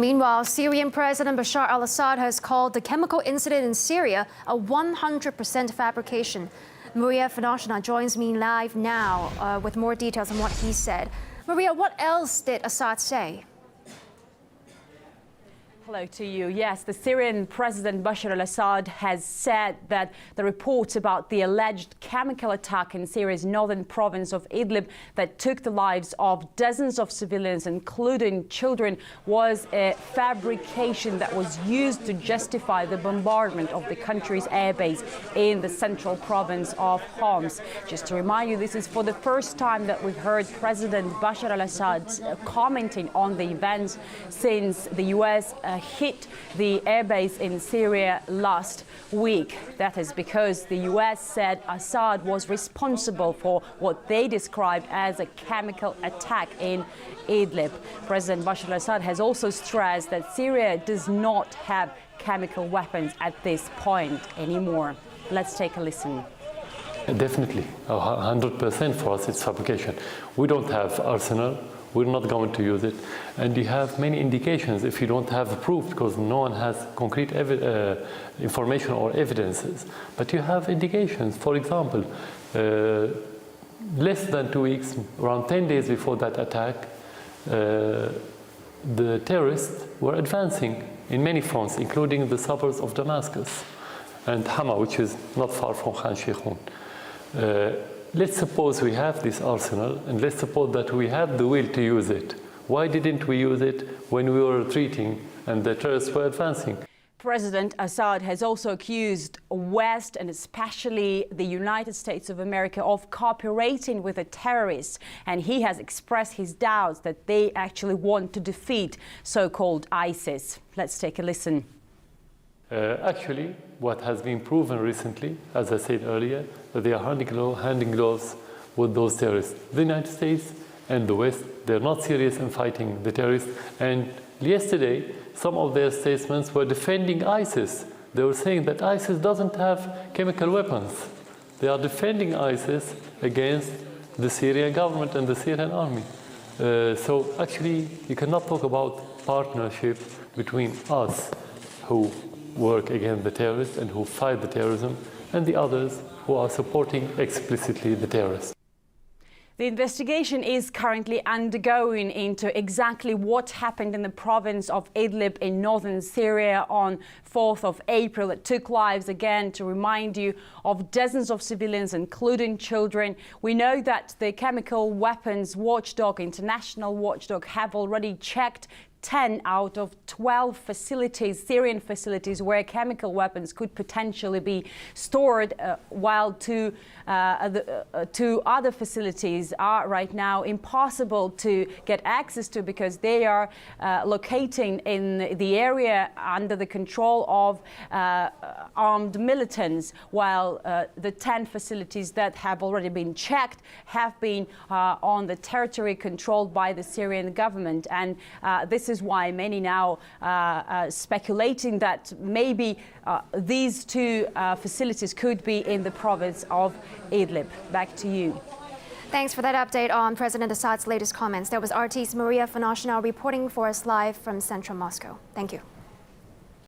And meanwhile, Syrian President Bashar al-Assad has called the chemical incident in Syria a 100% fabrication. Maria Fanashina joins me live now with more details on what he said. Maria, what else did Assad say? Hello to you. Yes, the Syrian President Bashar al-Assad has said that the reports about the alleged chemical attack in Syria's northern province of Idlib that took the lives of dozens of civilians, including children, was a fabrication that was used to justify the bombardment of the country's airbase in the central province of Homs. Just to remind you, this is for the first time that we've heard President Bashar al-Assad commenting on the events since the U.S. hit the airbase in Syria last week. That is because the U.S. said Assad was responsible for what they described as a chemical attack in Idlib. President Bashar al-Assad has also stressed that Syria does not have chemical weapons at this point anymore. Let's take a listen. Definitely, 100% for us it's fabrication. We don't have arsenal. We're not going to use it. And you have many indications if you don't have proof, because no one has concrete information or evidences. But you have indications. For example, less than 2 weeks, around 10 days before that attack, the terrorists were advancing in many fronts, including the suburbs of Damascus and Hama, which is not far from Khan Sheikhoun. Let's suppose we have this arsenal, and let's suppose that we have the will to use it. Why didn't we use it when we were retreating and the terrorists were advancing? President Assad has also accused West and especially the United States of America of cooperating with the terrorists, and he has expressed his doubts that they actually want to defeat so-called ISIS. Let's take a listen. Actually, what has been proven recently, as I said earlier, that they are handing gloves with those terrorists. The United States and the West, they're not serious in fighting the terrorists. And yesterday, some of their statements were defending ISIS. They were saying that ISIS doesn't have chemical weapons. They are defending ISIS against the Syrian government and the Syrian army. So actually, you cannot talk about partnership between us, who work against the terrorists and who fight the terrorism, and the others who are supporting explicitly the terrorists. The investigation is currently undergoing into exactly what happened in the province of Idlib in northern Syria on 4th of April. It took lives, again, to remind you, of dozens of civilians, including children. We know that the chemical weapons watchdog, international watchdog, have already checked 10 out of 12 facilities, Syrian facilities, where chemical weapons could potentially be stored, while two other facilities are right now impossible to get access to because they are locating in the area under the control of armed militants, while the 10 facilities that have already been checked have been on the territory controlled by the Syrian government. And this is why many now speculating that maybe these two facilities could be in the province of Idlib. Back to you. Thanks for that update on President Assad's latest comments. That was RT's Maria Fanashina reporting for us live from central Moscow. Thank you.